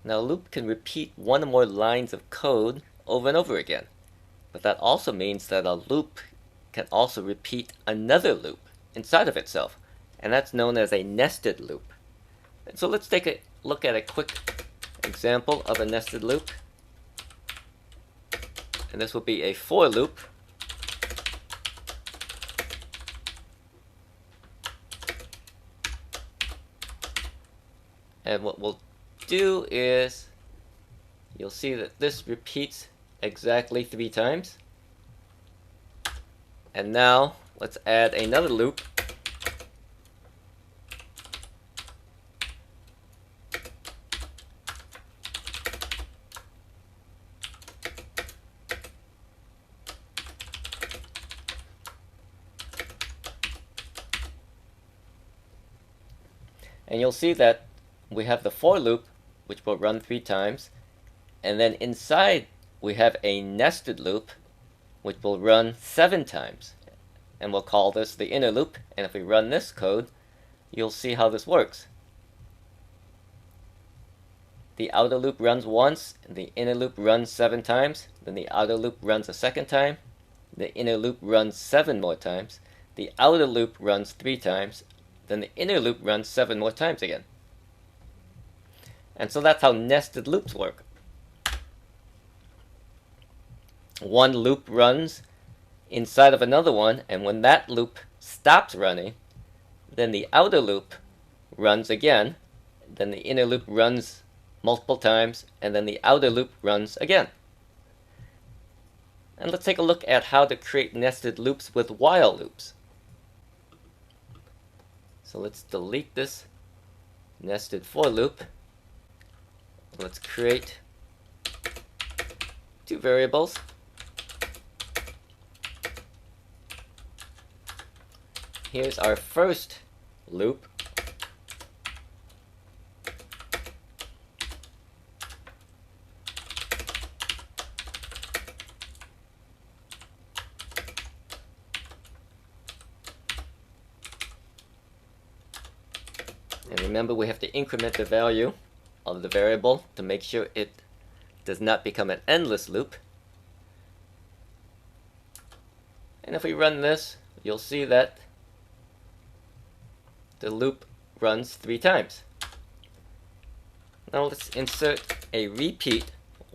Now a loop can repeat one or more lines of code over and over again, but that also means that a loop can also repeat another loop inside of itself, and that's known as a nested loop. And so let's take a look at a quick example of a nested loop. And this will be a for loop. And what we'll do is, you'll see that this repeats exactly 3 times. And now let's add another loop. And you'll see that we have the for loop, which will run 3 times, and then inside we have a nested loop, which will run 7 times. And we'll call this the inner loop, and if we run this code, you'll see how this works. The outer loop runs once, the inner loop runs 7 times, then the outer loop runs a second time, the inner loop runs 7 more times, the outer loop runs 3 times, then the inner loop runs 7 more times again. And so that's how nested loops work. One loop runs inside of another one, and when that loop stops running, then the outer loop runs again, then the inner loop runs multiple times, and then the outer loop runs again. And let's take a look at how to create nested loops with while loops. So let's delete this nested for loop. Let's create 2 variables. Here's our first loop. And remember, we have to increment the value of the variable to make sure it does not become an endless loop. And if we run this, you'll see that the loop runs 3 times. Now let's insert a repeat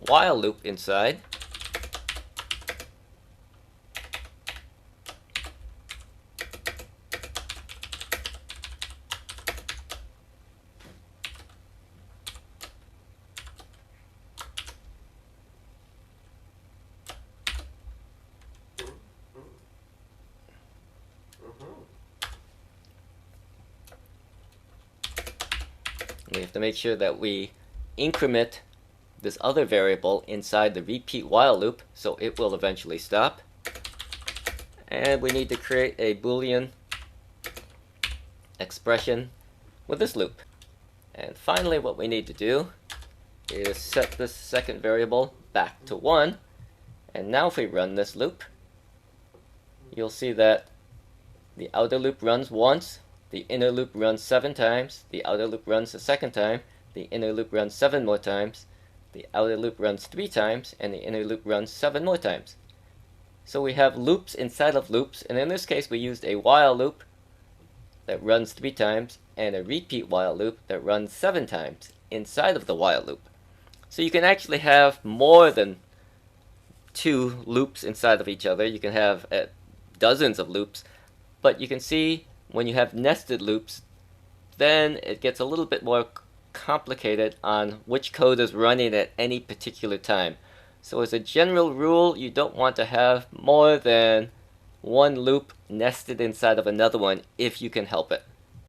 while loop inside. We have to make sure that we increment this other variable inside the repeat while loop so it will eventually stop. And we need to create a Boolean expression with this loop. And finally, what we need to do is set this second variable back to 1. And now if we run this loop, you'll see that the outer loop runs once, the inner loop runs 7 times, the outer loop runs a second time, the inner loop runs 7 more times, the outer loop runs 3 times, and the inner loop runs 7 more times. So we have loops inside of loops, and in this case we used a while loop that runs 3 times and a repeat while loop that runs 7 times inside of the while loop. So you can actually have more than 2 loops inside of each other. You can have dozens of loops, but you can see when you have nested loops, then it gets a little bit more complicated on which code is running at any particular time. So as a general rule, you don't want to have more than 1 loop nested inside of another one if you can help it.